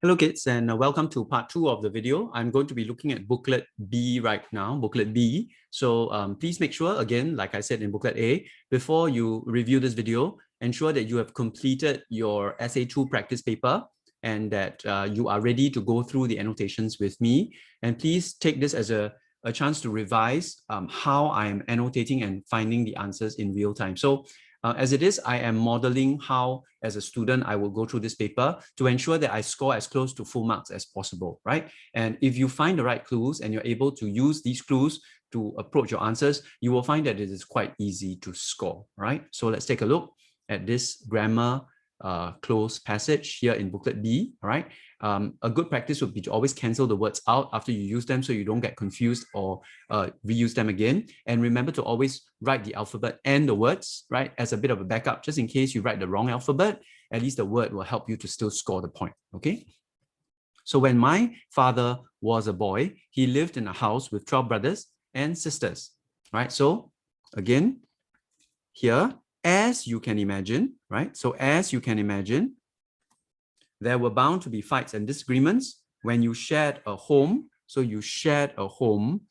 Hello kids, and welcome to part 2 of the video. I'm going to be looking at booklet B right now, booklet B. So please make sure, again, like I said in booklet A, before you review this video, ensure that you have completed your SA2 practice paper and that you are ready to go through the annotations with me. And please take this as a chance to revise how I'm annotating and finding the answers in real time. So as it is, I am modeling how, as a student, I will go through this paper to ensure that I score as close to full marks as possible, right? And if you find the right clues and you're able to use these clues to approach your answers, you will find that it is quite easy to score, right? So let's take a look at this grammar close passage here in booklet B, all right? A good practice would be to always cancel the words out after you use them so you don't get confused or reuse them again. And remember to always write the alphabet and the words, right, as a bit of a backup, just in case you write the wrong alphabet, at least the word will help you to still score the point, okay? So when my father was a boy, he lived in a house with 12 brothers and sisters, right? So again, here, as you can imagine, right? So as you can imagine, there were bound to be fights and disagreements when you shared a home. So you shared a home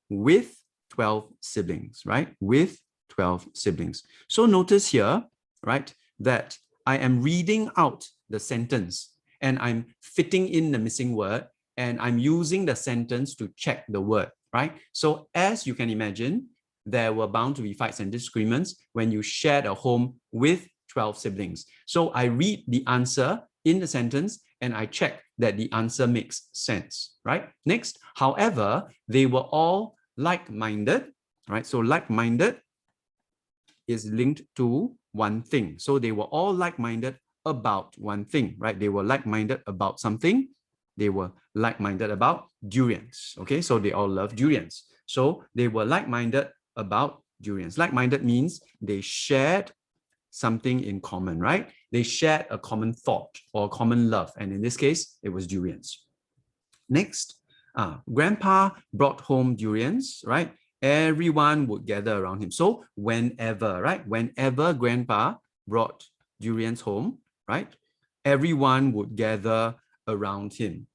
with 12 siblings, right? With 12 siblings. So notice here, right, that I am reading out the sentence and I'm fitting in the missing word and I'm using the sentence to check the word, right? So as you can imagine, there were bound to be fights and disagreements when you shared a home with 12 siblings. So I read the answer in the sentence and I check that the answer makes sense, right? Next, however, they were all like-minded, right? So like-minded is linked to one thing. So they were all like-minded about one thing, right? They were like-minded about something. They were like-minded about durians, okay? So they all love durians. So they were like-minded about durians. Like-minded means they shared something in common, right? They shared a common thought or common love. And in this case, it was durians. Next, grandpa brought home durians, right? Everyone would gather around him. So whenever, right? Whenever grandpa brought durians home, right? Everyone would gather around him.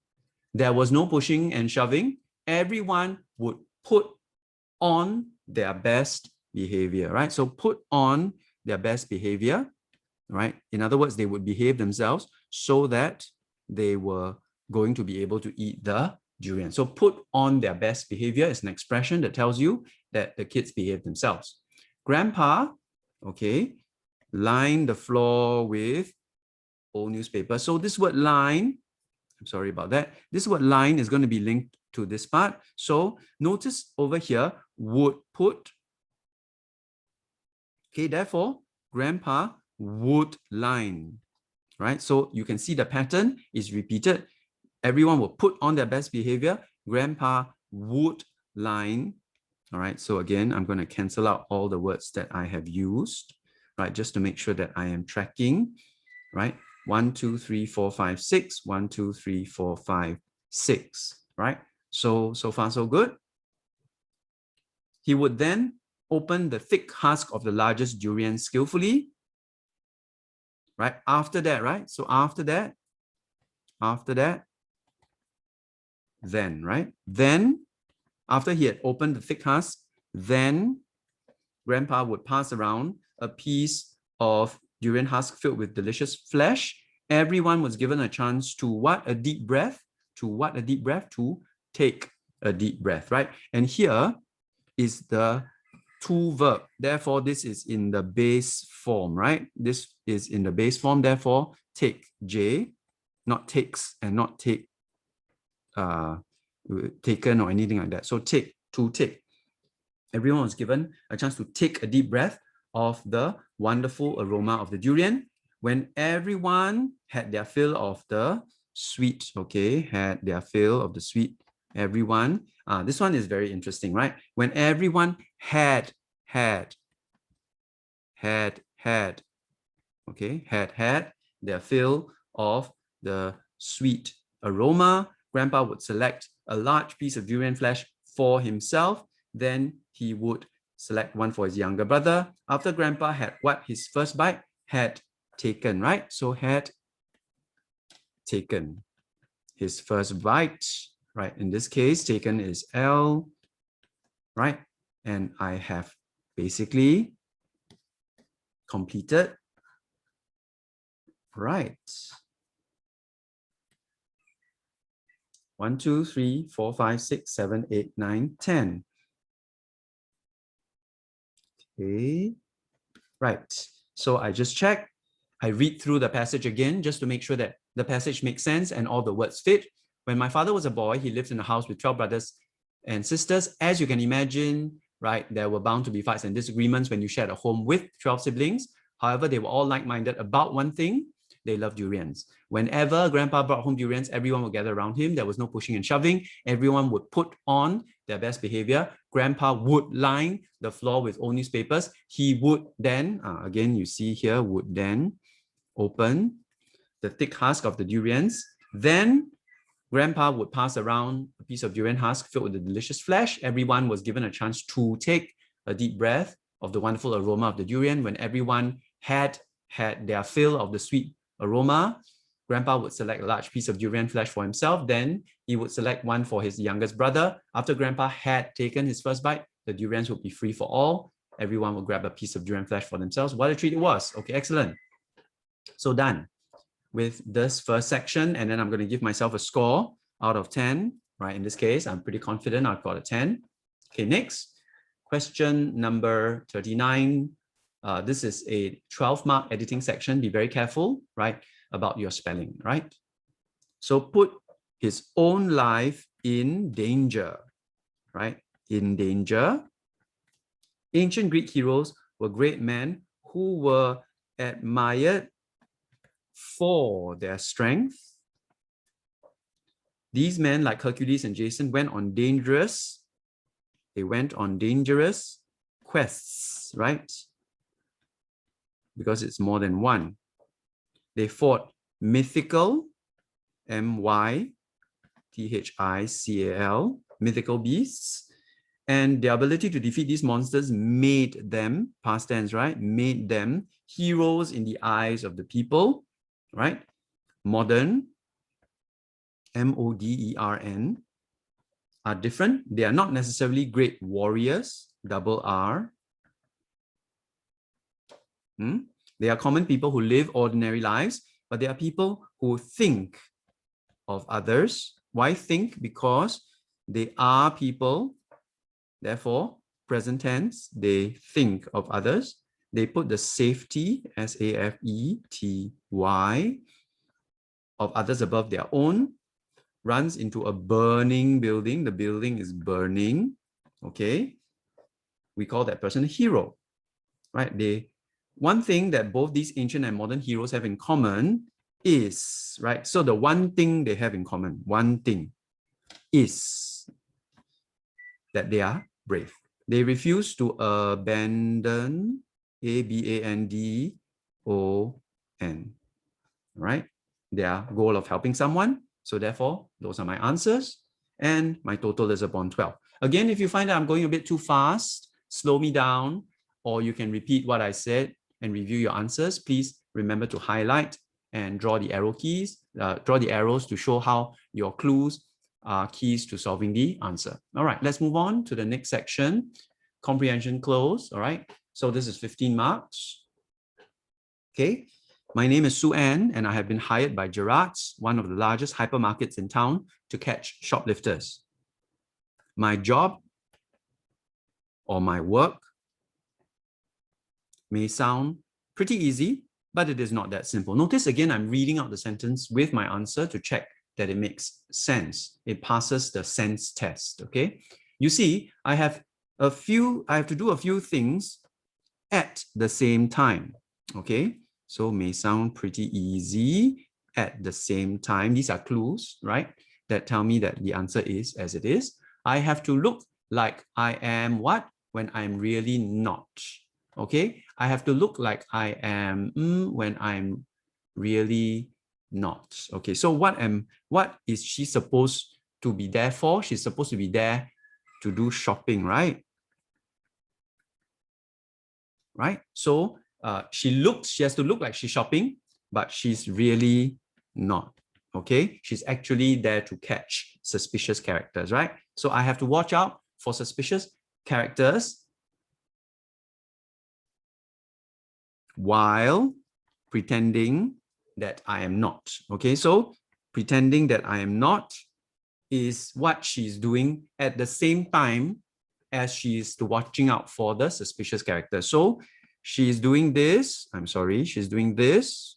There was no pushing and shoving. Everyone would put on their best behavior, right? So put on their best behavior, right? In other words, they would behave themselves so that they were going to be able to eat the durian. So put on their best behavior is an expression that tells you that the kids behave themselves. Grandpa, okay, line the floor with old newspaper. So this word line, I'm sorry about that. This word line is going to be linked to this part. So notice over here, would put. Okay, therefore, grandpa would line, right? So you can see the pattern is repeated. Everyone will put on their best behavior. Grandpa would line. All right, so again, I'm going to cancel out all the words that I have used, right? Just to make sure that I am tracking, right? 1, 2, 3, 4, 5, 6. 1, 2, 3, 4, 5, 6, right? So far, so good. He would then open the thick husk of the largest durian skillfully, right? After that, right? So after that, then, right? Then, after he had opened the thick husk, then grandpa would pass around a piece of durian husk filled with delicious flesh. Everyone was given a chance to what? A deep breath. To what? A deep breath. To take a deep breath, right? And here is the to verb. Therefore, this is in the base form, right? This is in the base form. Therefore, take J, not takes and not take, taken or anything like that. So take, to take. Everyone was given a chance to take a deep breath of the wonderful aroma of the durian. When everyone had their fill of the sweet, okay, had their fill of the sweet, everyone. This one is very interesting, right? When everyone had, okay, had their fill of the sweet aroma, grandpa would select a large piece of durian flesh for himself. Then he would select one for his younger brother. After grandpa had what? His first bite had taken, right? So had taken. his first bite, right? In this case, taken is L, right? And I have basically completed, right? 1, 2, 3, 4, 5, 6, 7, 8, 9, 10. Okay, right. So I just check. I read through the passage again just to make sure that the passage makes sense and all the words fit. When my father was a boy, he lived in a house with 12 brothers and sisters. As you can imagine, right, there were bound to be fights and disagreements when you shared a home with 12 siblings. However, they were all like-minded about one thing. They loved durians. Whenever grandpa brought home durians, everyone would gather around him. There was no pushing and shoving. Everyone would put on their best behavior. Grandpa would line the floor with old newspapers. He would then, again, you see here, would then open the thick husk of the durians. Then grandpa would pass around a piece of durian husk filled with the delicious flesh. Everyone was given a chance to take a deep breath of the wonderful aroma of the durian. When everyone had their fill of the sweet aroma, grandpa would select a large piece of durian flesh for himself. Then he would select one for his youngest brother. After grandpa had taken his first bite, the durians would be free for all. Everyone would grab a piece of durian flesh for themselves. What a treat it was. Okay, excellent. So done with this first section, and then I'm going to give myself a score out of 10, right? In this case, I'm pretty confident I've got a 10. Okay, next, question number 39. This is a 12-mark editing section. Be very careful, right, about your spelling, right? So put his own life in danger, right? In danger. Ancient Greek heroes were great men who were admired for their strength. These men, like Hercules and Jason, went on dangerous quests, right? Because it's more than one. They fought mythical, M-Y-T-H-I-C-A-L, mythical beasts. And their ability to defeat these monsters made them, past tense, right? Made them heroes in the eyes of the people, right? Modern, M-O-D-E-R-N, are different. They are not necessarily great warriors, double R. They are common people who live ordinary lives, but they are people who think of others. Why think? Because they are people. Therefore, present tense, they think of others. They put the safety, S-A-F-E-T-Y, of others above their own. Runs into a burning building. The building is burning. Okay. We call that person a hero, right? One thing that both these ancient and modern heroes have in common is, right? So the one thing they have in common, one thing, is that they are brave. They refuse to abandon, A-B-A-N-D-O-N, right? Their goal of helping someone. So therefore, those are my answers. And my total is upon 12. Again, if you find that I'm going a bit too fast, slow me down, or you can repeat what I said and review your answers. Please remember to highlight and draw the arrow keys, draw the arrows to show how your clues are keys to solving the answer. All right, let's move on to the next section, comprehension close. All right, so this is 15 marks. Okay. My name is Sue Ann, and I have been hired by Gerard's, one of the largest hypermarkets in town, to catch shoplifters. My job or my work may sound pretty easy, but it is not that simple. Notice again, I'm reading out the sentence with my answer to check that it makes sense. It passes the sense test, okay? You see, I have to do a few things at the same time, okay? So may sound pretty easy at the same time. These are clues, right? That tell me that the answer is as it is. I have to look like I am what? When I'm really not, okay? I have to look like I am when I'm really not. Okay, so what is she supposed to be there for? She's supposed to be there to do shopping, right? Right? So she has to look like she's shopping, but she's really not. Okay, she's actually there to catch suspicious characters, right? So I have to watch out for suspicious characters while pretending that I am not. Okay, so pretending that I am not is what she's doing at the same time as she's watching out for the suspicious character. So she's doing this, I'm sorry, she's doing this,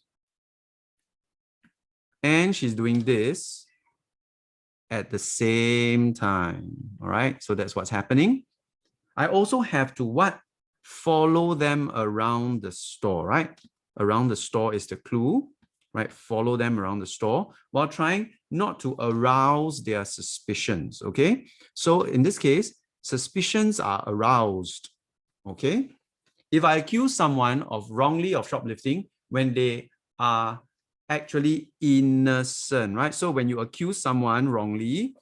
and she's doing this at the same time. All right, so that's what's happening. I also have to what? Follow them around the store, right? Around the store is the clue, right? Follow them around the store while trying not to arouse their suspicions, okay? So in this case, suspicions are aroused, okay? If I accuse someone of wrongly of shoplifting when they are actually innocent, right? So when you accuse someone wrongly,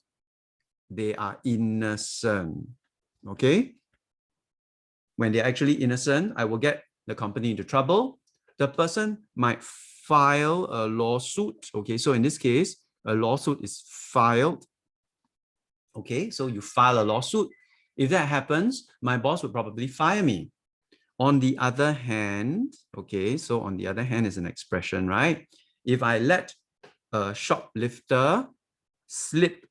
they are innocent, okay? When they're actually innocent, I will get the company into trouble. The person might file a lawsuit. Okay, so in this case, a lawsuit is filed. Okay, so you file a lawsuit. If that happens, my boss would probably fire me. On the other hand, okay, so on the other hand is an expression, right? If I let a shoplifter slip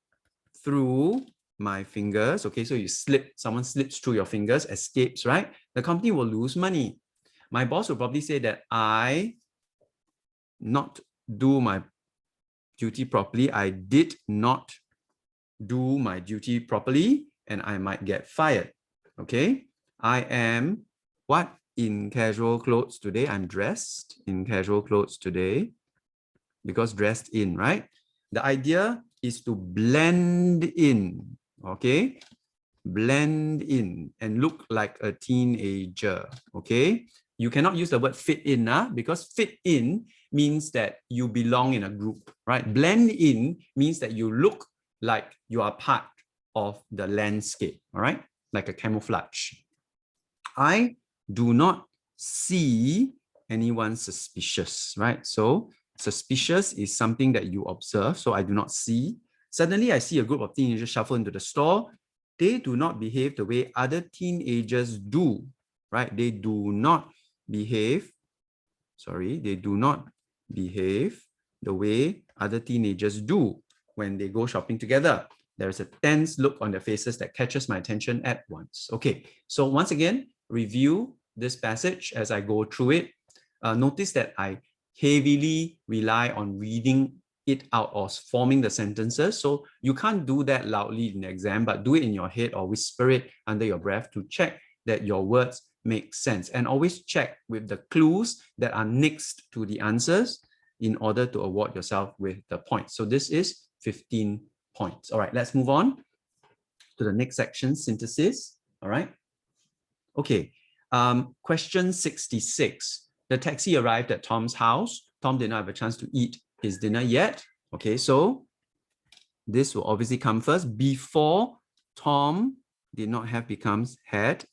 through my fingers, okay, so you slip, someone slips through your fingers, escapes, right? The company will lose money. My boss will probably say that I not do my duty properly. I did not do my duty properly, and I might get fired. Okay, I am what? In casual clothes today. I'm dressed in casual clothes today because dressed in, right? The idea is to blend in, okay? Blend in and look like a teenager, okay? You cannot use the word fit in, because fit in means that you belong in a group, right? Blend in means that you look like you are part of the landscape, all right? Like a camouflage. I do not see anyone suspicious, right? So suspicious is something that you observe, so I do not see. Suddenly, I see a group of teenagers shuffle into the store. They do not behave the way other teenagers do, right? They do not behave, they do not behave the way other teenagers do when they go shopping together. There is a tense look on their faces that catches my attention at once. Okay, so once again, review this passage as I go through it. Notice that I heavily rely on reading it out or forming the sentences. So you can't do that loudly in the exam, but do it in your head or whisper it under your breath to check that your words make sense. And always check with the clues that are next to the answers in order to award yourself with the points. So this is 15 points. All right, let's move on to the next section, synthesis. All right. Okay, question 66. The taxi arrived at Tom's house. Tom did not have a chance to eat his dinner yet. Okay, so this will obviously come first. Before Tom did not have becomes had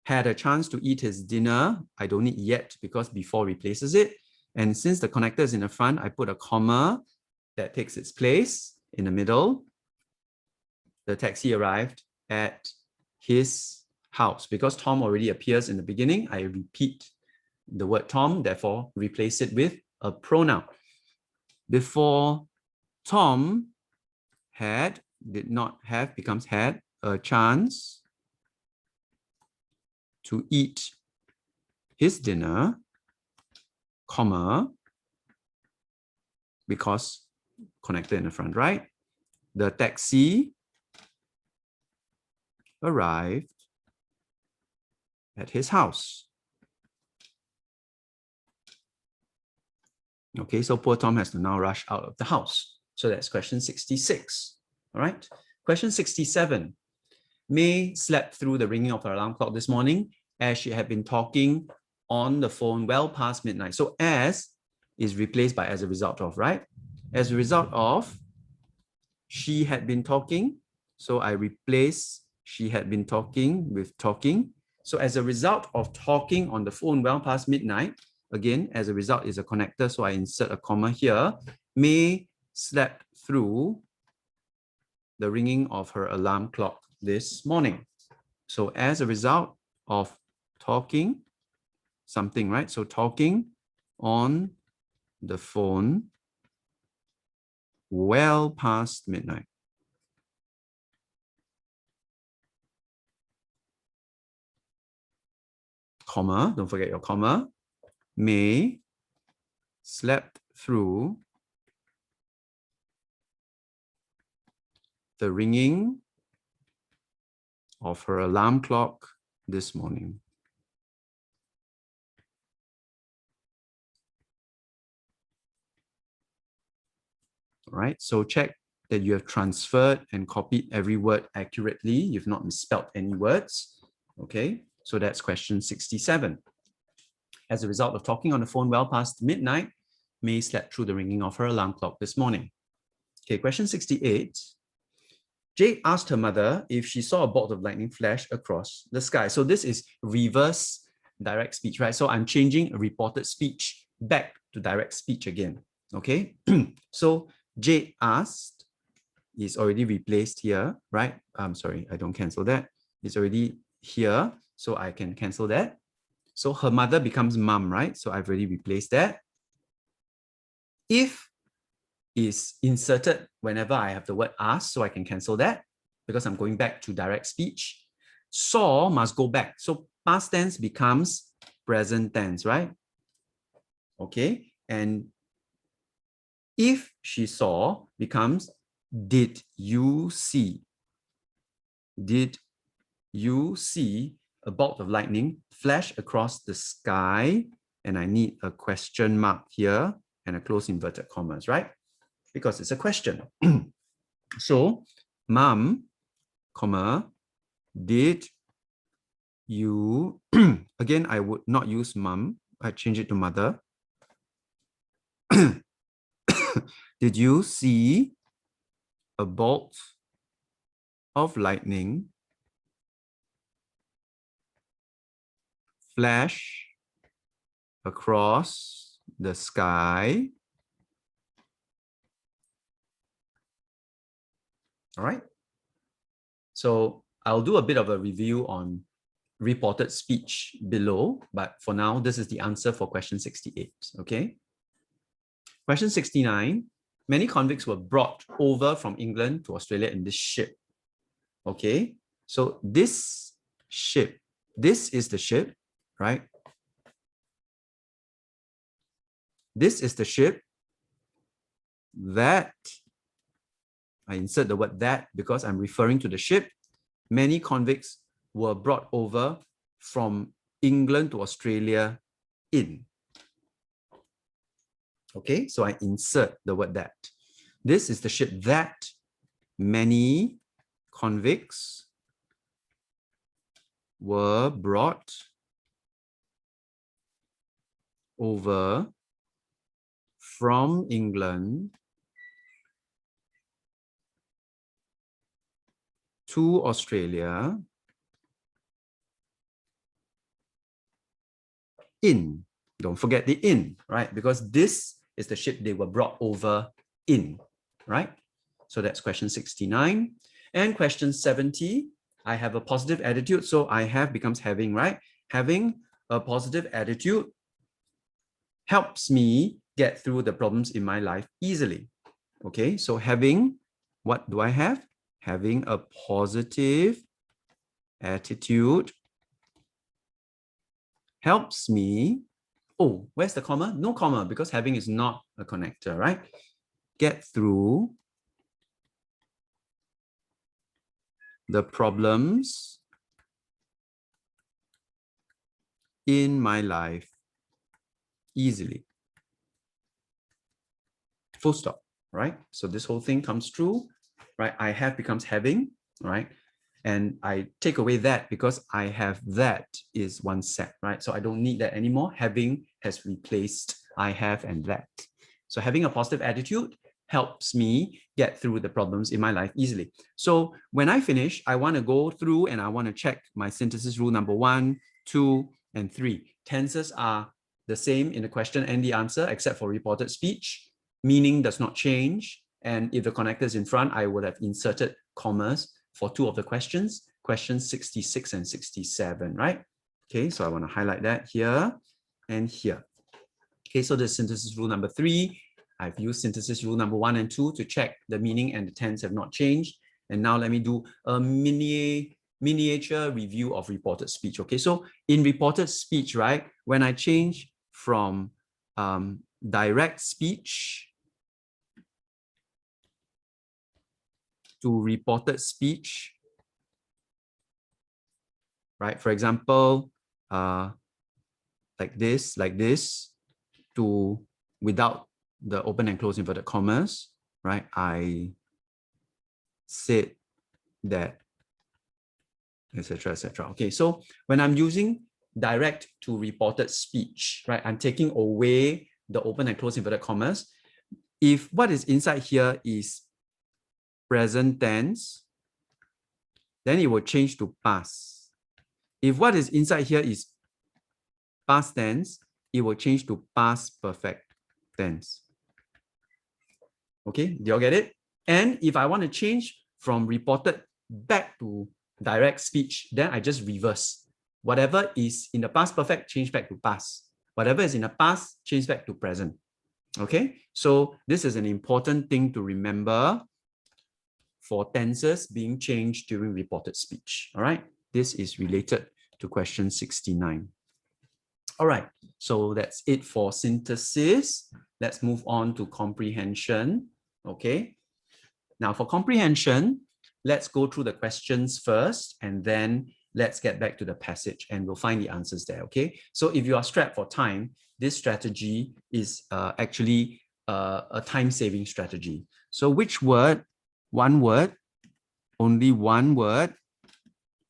a chance to eat his dinner. I don't need yet because before replaces it. And since the connector is in the front, I put a comma that takes its place in the middle. The taxi arrived at his house. Because Tom already appears in the beginning, I repeat the word Tom, therefore replace it with a pronoun. Before Tom had, did not have, becomes had a chance to eat his dinner, comma, because connected in the front, right? The taxi arrived at his house. Okay, so poor Tom has to now rush out of the house. So that's question 66. All right. Question 67. May slept through the ringing of her alarm clock this morning as she had been talking on the phone well past midnight. So as is replaced by as a result of, right? As a result of, she had been talking. So I replace she had been talking with talking. So as a result of talking on the phone well past midnight, again, as a result, is a connector, so I insert a comma here. May slept through the ringing of her alarm clock this morning. So as a result of talking something, right? So talking on the phone well past midnight. Comma, don't forget your comma. May slept through the ringing of her alarm clock this morning. All right, so check that you have transferred and copied every word accurately. You've not misspelled any words. Okay, so that's question 67. As a result of talking on the phone well past midnight, May slept through the ringing of her alarm clock this morning. Okay, question 68. Jade asked her mother if she saw a bolt of lightning flash across the sky. So this is reverse direct speech, right? So I'm changing a reported speech back to direct speech again, okay? So Jade asked is already replaced here, right? I'm sorry, I don't cancel that. It's already here, so I can cancel that. So her mother becomes mum, right? So I've already replaced that. If is inserted whenever I have the word ask, so I can cancel that because I'm going back to direct speech. Saw must go back. So past tense becomes present tense, right? Okay. And if she saw becomes did you see? Did you see a bolt of lightning flash across the sky? And I need a question mark here and a close inverted commas, right? Because it's a question. So, mom, comma, did you, again, I would not use mom, I change it to mother. Did you see a bolt of lightning flash across the sky? All right. So I'll do a bit of a review on reported speech below, but for now, this is the answer for question 68, okay? Question 69, many convicts were brought over from England to Australia in this ship, okay? So this ship, this is the ship, right? This is the ship that, I insert the word that because I'm referring to the ship. Many convicts were brought over from England to Australia in. Okay, so I insert the word that. This is the ship that many convicts were brought over from England to Australia in. Don't forget the in, right? Because this is the ship they were brought over in, right? So that's question 69. And question 70, I have a positive attitude. So I have becomes having, right? Having a positive attitude helps me get through the problems in my life easily. Okay, so having, what do I have? Having a positive attitude helps me. Oh, where's the comma? No comma, because having is not a connector, right? Get through the problems in my life easily. Full stop, right? So this whole thing comes true, right? I have becomes having, right? And I take away that because I have that is one set, right? So I don't need that anymore. Having has replaced I have and that. So having a positive attitude helps me get through the problems in my life easily. So when I finish, I want to go through and I want to check my synthesis rule number 1, 2, and 3. Tenses are the same in the question and the answer, except for reported speech. Meaning does not change. And if the connector is in front, I would have inserted commas for two of the questions, questions 66 and 67, right? Okay, so I want to highlight that here and here. Okay, so the synthesis rule number 3. I've used synthesis rule number 1 and 2 to check the meaning and the tense have not changed. And now let me do a miniature review of reported speech. Okay, so in reported speech, right, when I change from direct speech to reported speech, right? For example, like this, to without the open and close inverted commas, right? I said that, etc., etc. Okay, so when I'm using direct to reported speech, right, I'm taking away the open and close inverted commas. If what is inside here is present tense, then it will change to past. If what is inside here is past tense, it will change to past perfect tense. Okay, do y'all get it? And if I want to change from reported back to direct speech, then I just reverse. Whatever is in the past perfect, change back to past. Whatever is in the past, change back to present. Okay, so this is an important thing to remember for tenses being changed during reported speech. All right, this is related to question 69. All right, so that's it for synthesis. Let's move on to comprehension. Okay, now for comprehension, let's go through the questions first, and then let's get back to the passage and we'll find the answers there. Okay, so if you are strapped for time, this strategy is actually a time-saving strategy. So which word, one word, only one word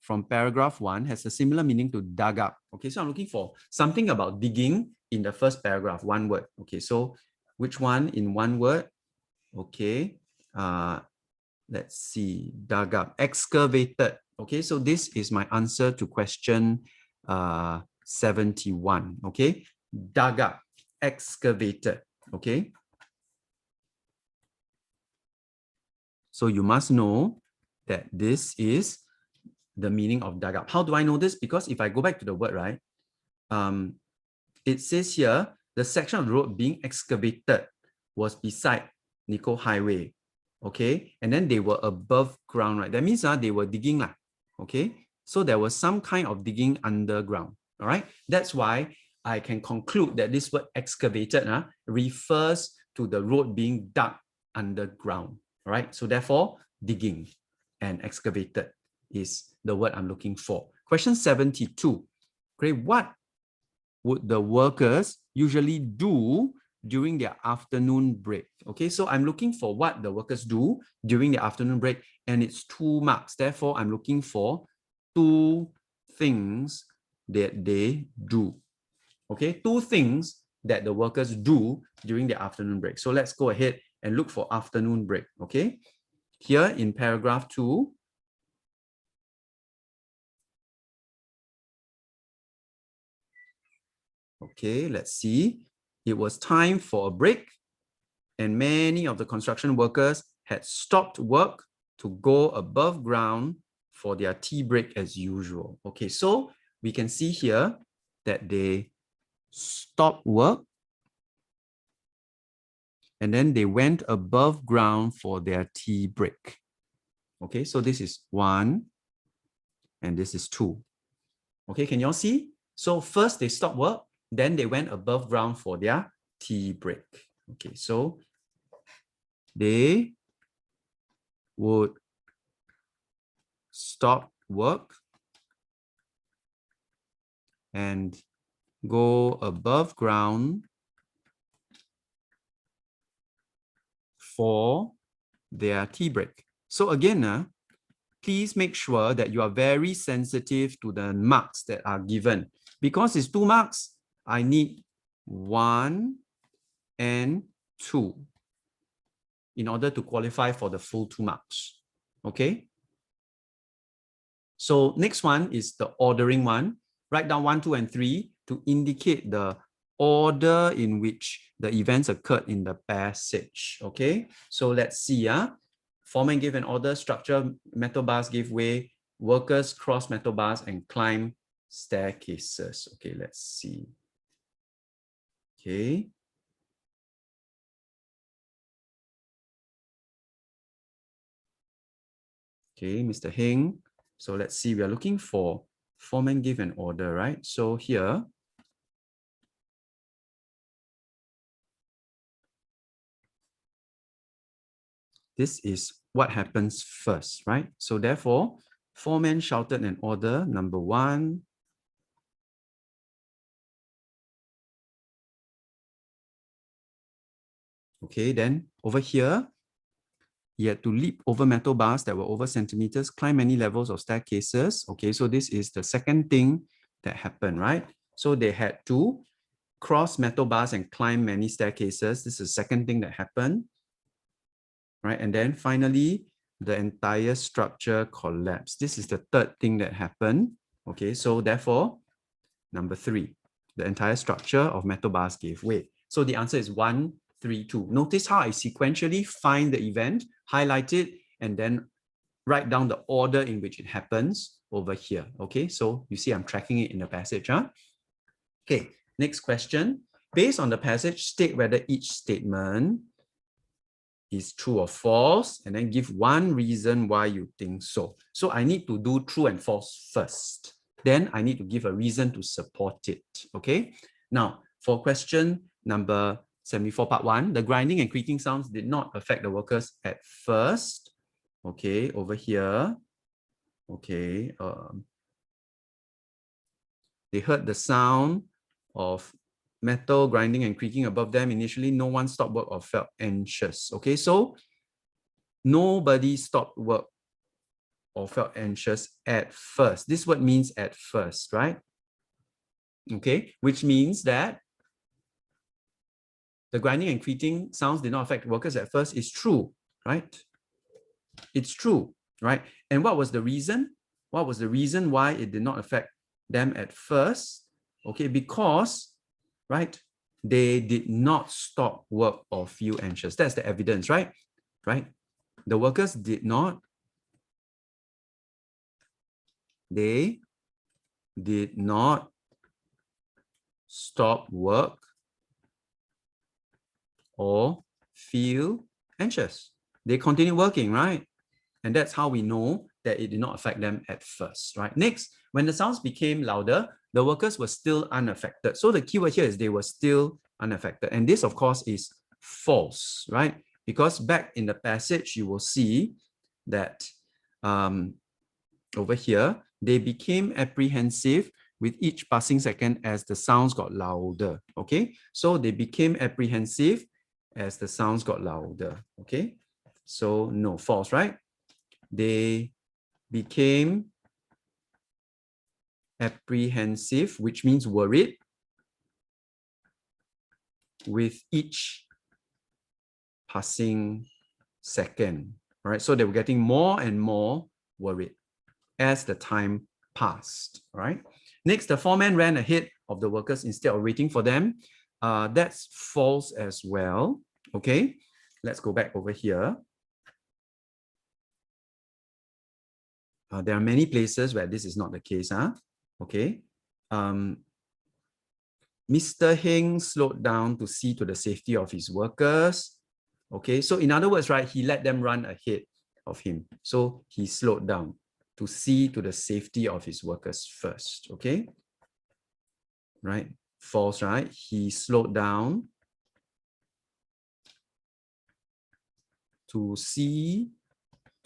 from paragraph 1 has a similar meaning to dug up. Okay, so I'm looking for something about digging in the first paragraph, one word. Okay, so which one in one word? Okay, let's see, dug up, excavated. Okay, so this is my answer to question 71. Okay, dug up, excavated. Okay, so you must know that this is the meaning of dug up. How do I know this? Because if I go back to the word, right, it says here, the section of the road being excavated was beside Nicoll Highway. Okay, and then they were above ground, right? That means they were digging lah. Okay, so there was some kind of digging underground. All right, that's why I can conclude that this word excavated refers to the road being dug underground. All right, so therefore digging and excavated is the word I'm looking for. Question 72. Okay, what would the workers usually do during their afternoon break? Okay, so I'm looking for what the workers do during the afternoon break, and it's 2 marks. Therefore, I'm looking for 2 things that they do. Okay, 2 things that the workers do during the afternoon break. So let's go ahead and look for afternoon break. Okay, here in paragraph 2, okay, let's see. It was time for a break, and many of the construction workers had stopped work to go above ground for their tea break as usual. Okay, so we can see here that they stopped work and then they went above ground for their tea break. Okay, so this is 1 and this is 2. Okay, can you all see? So first they stopped work, then they went above ground for their tea break. Okay, so they would stop work and go above ground for their tea break. So again, please make sure that you are very sensitive to the marks that are given. Because it's 2 marks, I need 1 and 2 in order to qualify for the full 2 marks. Okay? So next one is the ordering one. Write down 1, 2, and 3 to indicate the order in which the events occurred in the passage. Okay, so let's see. Foreman gave an order, structure, metal bars gave way, workers cross metal bars and climb staircases. Okay, let's see. Okay. Okay, Mr. Heng. So let's see, we are looking for foreman give an order, right? So here, this is what happens first, right? So therefore, foreman shouted an order, number 1. Okay, then over here, he had to leap over metal bars that were over centimeters, climb many levels of staircases. Okay, so this is the second thing that happened, right? So they had to cross metal bars and climb many staircases. This is the second thing that happened, right? And then finally, the entire structure collapsed. This is the third thing that happened. Okay, so therefore, number 3, the entire structure of metal bars gave way. So the answer is 1, 3, 2. Notice how I sequentially find the event, highlight it, and then write down the order in which it happens over here. Okay, so you see I'm tracking it in the passage. Okay, next question. Based on the passage, state whether each statement is true or false, and then give one reason why you think so. So I need to do true and false first. Then I need to give a reason to support it. Okay. Now, for question number 74, part 1, the grinding and creaking sounds did not affect the workers at first. Okay, over here. Okay. They heard the sound of metal grinding and creaking above them. Initially, no one stopped work or felt anxious. Okay, so nobody stopped work or felt anxious at first. This word means at first, right? Okay, which means that the grinding and creaking sounds did not affect workers at first is true, right? It's true, right? And what was the reason? What was the reason why it did not affect them at first? Okay, because, right, they did not stop work or feel anxious. That's the evidence, right? Right? The workers did not. They did not stop work or feel anxious. They continue working, right? And that's how we know that it did not affect them at first, right? Next, when the sounds became louder, the workers were still unaffected. So the keyword here is they were still unaffected. And this, of course, is false, right? Because back in the passage, you will see that over here, they became apprehensive with each passing second as the sounds got louder, okay? So they became apprehensive as the sounds got louder, okay? So no, false, right? They became apprehensive, which means worried, with each passing second, right? So they were getting more and more worried as the time passed, right? Next, the foreman ran ahead of the workers instead of waiting for them. That's false as well, okay? Let's go back over here. There are many places where this is not the case, okay? Mr. Heng slowed down to see to the safety of his workers. Okay, so in other words, right, he let them run ahead of him. So he slowed down to see to the safety of his workers first. Okay, right? False, right? He slowed down to see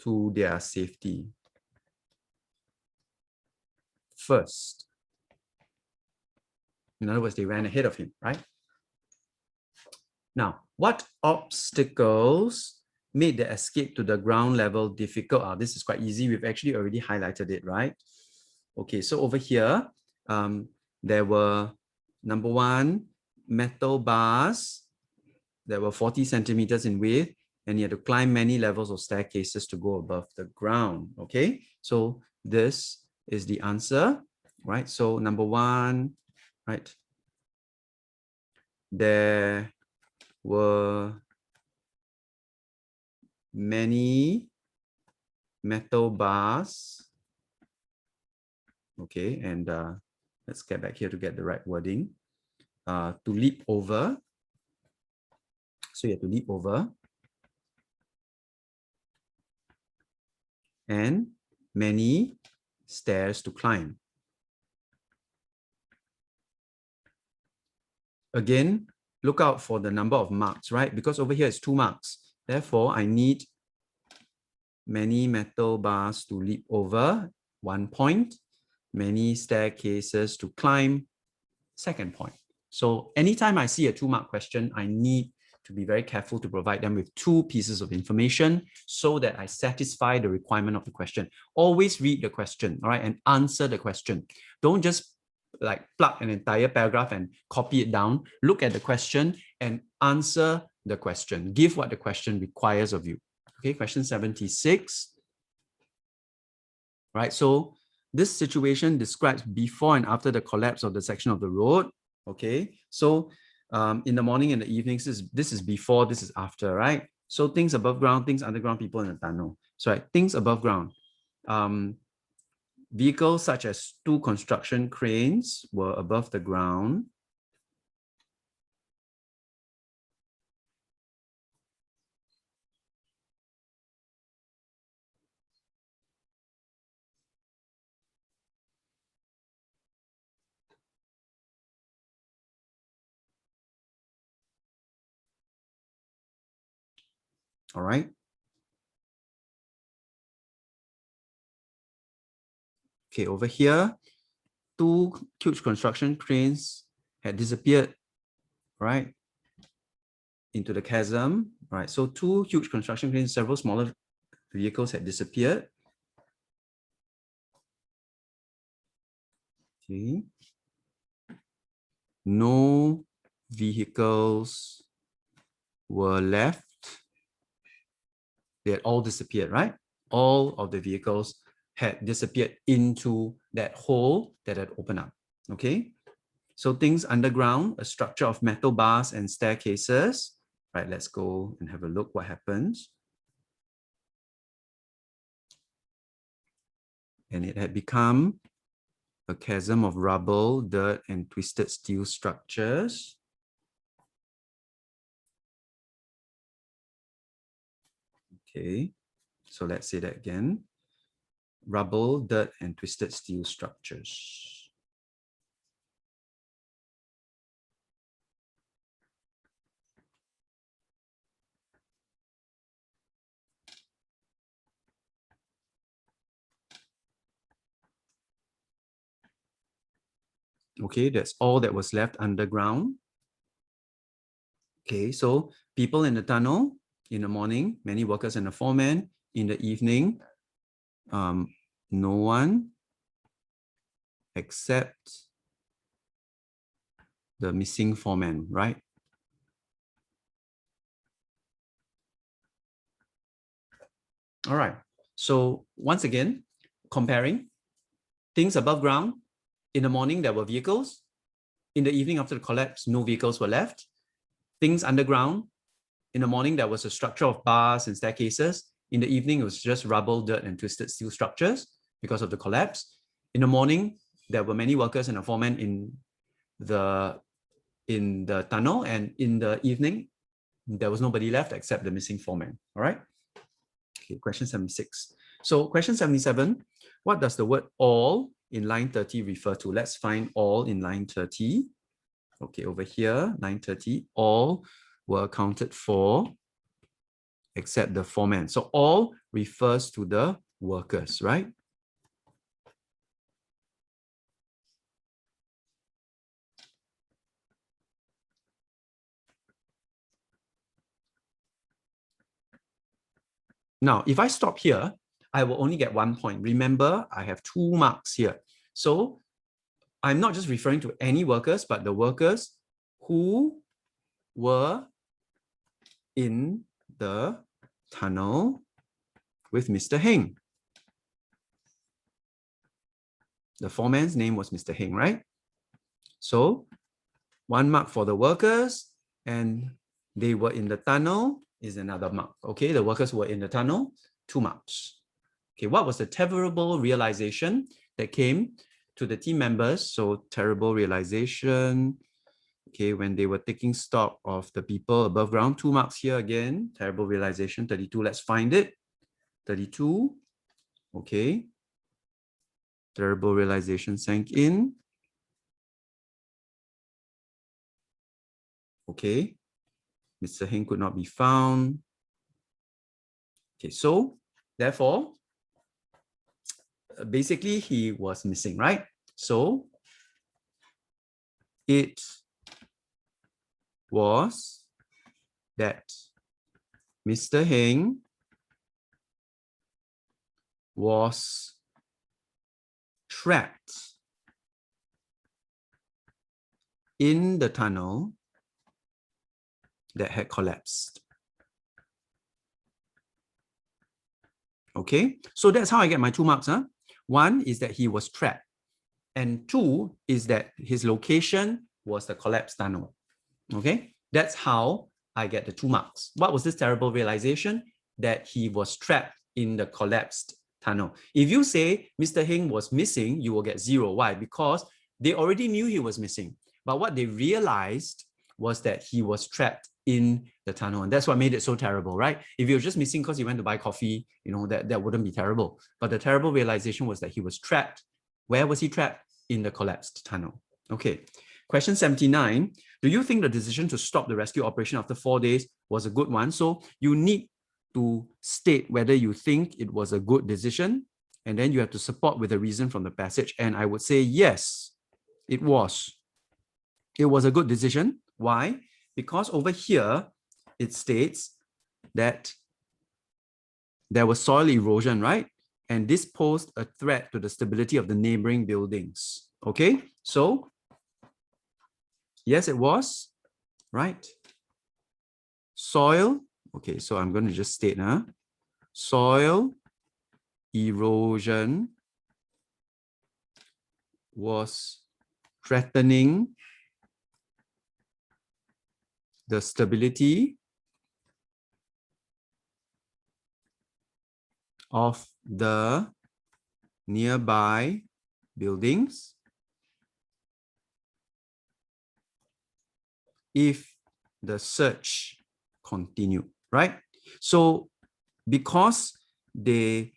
to their safety first. In other words, they ran ahead of him, right? Now, what obstacles made the escape to the ground level difficult? This is quite easy. We've actually already highlighted it, right? Okay, so over here, there were, number 1, metal bars that were 40 centimeters in width, and you had to climb many levels of staircases to go above the ground. Okay, so this is the answer, right? So number 1, right? there were many metal bars. Okay, and let's get back here to get the right wording. To leap over. So you have to leap over. And many stairs to climb. Again, look out for the number of marks, right? Because over here it's 2 marks. Therefore, I need many metal bars to leap over, 1 point. Many staircases to climb, 2nd point. So anytime I see a 2-mark question, I need to be very careful to provide them with 2 pieces of information so that I satisfy the requirement of the question. Always read the question, all right, and answer the question. Don't just like plug an entire paragraph and copy it down. Look at the question and answer the question. Give what the question requires of you. Okay, question 76. Right, so this situation describes before and after the collapse of the section of the road. Okay, so in the morning and the evenings, this is before, this is after, right? So things above ground, things underground, people in the tunnel. So right, things above ground. Vehicles such as 2 construction cranes were above the ground. All right. Okay, over here, 2 huge construction cranes had disappeared, right, into the chasm, right? So 2 huge construction cranes, several smaller vehicles had disappeared. Okay. No vehicles were left. They had all disappeared, right? All of the vehicles had disappeared into that hole that had opened up. Okay. So things underground, a structure of metal bars and staircases. Right, let's go and have a look what happens. And it had become a chasm of rubble, dirt, and twisted steel structures. Okay, so let's say that again. Rubble, dirt, and twisted steel structures. Okay, that's all that was left underground. Okay, so people in the tunnel in the morning, many workers and a foreman. In the evening, no one except the missing foreman, right? All right, so once again, comparing things above ground. In the morning, there were vehicles. In the evening after the collapse, no vehicles were left. Things underground. In the morning, there was a structure of bars and staircases. In the evening, it was just rubble, dirt, and twisted steel structures because of the collapse. In the morning, there were many workers and a foreman in the tunnel, and in the evening, there was nobody left except the missing foreman. All right. Okay, question 76. So question 77, what does the word all in line 30 refer to? Let's find all in line 30. Okay, over here, line 30, all were accounted for except the foreman. So all refers to the workers, right? Now, if I stop here, I will only get 1 point. Remember, I have 2 marks here. So I'm not just referring to any workers, but the workers who were in the tunnel with Mr. Heng. The foreman's name was Mr. Heng, right? So 1 mark for the workers, and they were in the tunnel is another mark. Okay, the workers were in the tunnel, 2 marks. Okay, what was the terrible realization that came to the team members? So terrible realization, okay, when they were taking stock of the people above ground, 2 marks here again, terrible realization, 32, let's find it, 32, okay. Terrible realization sank in. Okay, Mr. Heng could not be found. Okay, so therefore, basically he was missing, right? So it was that Mr. Heng was trapped in the tunnel that had collapsed. Okay, so that's how I get my 2 marks. Huh? 1 is that he was trapped, and 2 is that his location was the collapsed tunnel. Okay, that's how I get the 2 marks. What was this terrible realization? That he was trapped in the collapsed tunnel. If you say Mr. Heng was missing, you will get 0. Why? Because they already knew he was missing. But what they realized was that he was trapped in the tunnel. And that's what made it so terrible, right? If you're just missing because you went to buy coffee, you know, that wouldn't be terrible. But the terrible realization was that he was trapped. Where was he trapped? In the collapsed tunnel. Okay. Question 79. Do you think the decision to stop the rescue operation after 4 days was a good one? So you need to state whether you think it was a good decision, and then you have to support with a reason from the passage. And I would say, yes, it was. It was a good decision. Why? Because over here, it states that there was soil erosion, right? And this posed a threat to the stability of the neighboring buildings. Okay, so yes, it was, right? Soil, okay, so I'm going to just state, soil erosion was threatening the stability of the nearby buildings if the search continued, right? So because they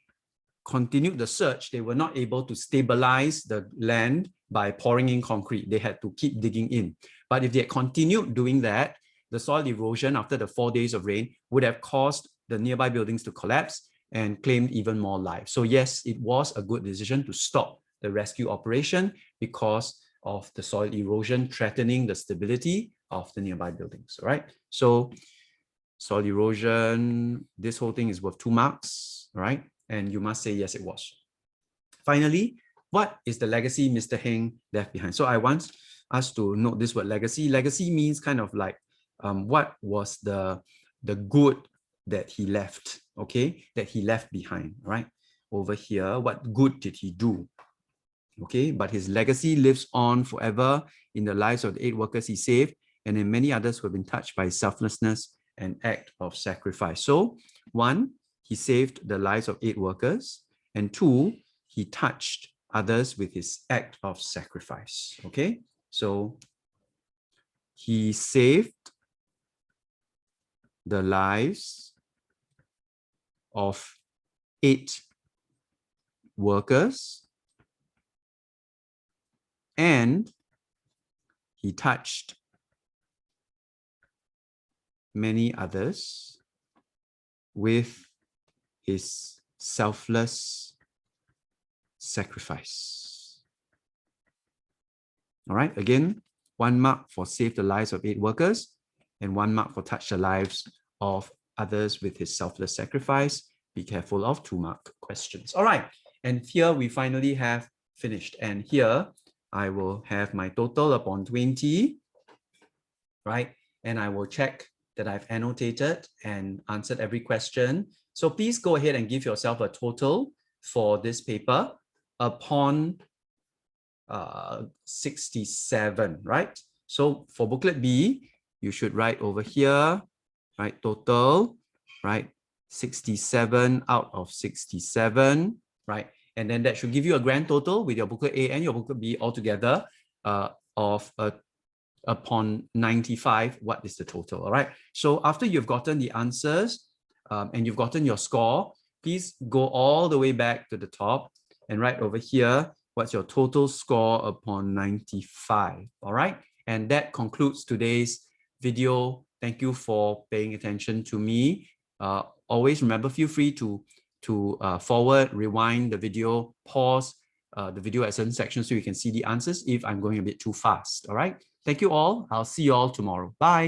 continued the search, they were not able to stabilize the land by pouring in concrete. They had to keep digging in. But if they had continued doing that, the soil erosion after the 4 days of rain would have caused the nearby buildings to collapse and claimed even more lives. So yes, it was a good decision to stop the rescue operation because of the soil erosion threatening the stability of the nearby buildings, all right? So soil erosion, this whole thing is worth 2 marks, right? And you must say, yes, it was. Finally, what is the legacy Mr. Heng left behind? So I want us to note this word legacy. Legacy means kind of like what was the good that he left, okay? That he left behind, right? Over here, what good did he do? Okay, but his legacy lives on forever in the lives of the 8 workers he saved and in many others who have been touched by his selflessness and act of sacrifice. So 1, he saved the lives of 8 workers, and 2, he touched others with his act of sacrifice. Okay, so he saved the lives of 8 workers and he touched many others with his selfless sacrifice. All right, again, 1 mark for save the lives of 8 workers and 1 mark for touch the lives of others with his selfless sacrifice. Be careful of 2 mark questions. All right, and here we finally have finished. And here I will have my total upon 20, right? And I will check that I've annotated and answered every question. So please go ahead and give yourself a total for this paper upon 67, right? So for booklet B, you should write over here, right, total, right, 67 out of 67, right? And then that should give you a grand total with your booklet A and your booklet B altogether of upon 95, what is the total, all right? So after you've gotten the answers and you've gotten your score, please go all the way back to the top and write over here, what's your total score upon 95, all right? And that concludes today's video. Thank you for paying attention to me. Always remember, feel free to forward, rewind the video, pause the video at certain sections so you can see the answers if I'm going a bit too fast, all right? Thank you all. I'll see you all tomorrow. Bye.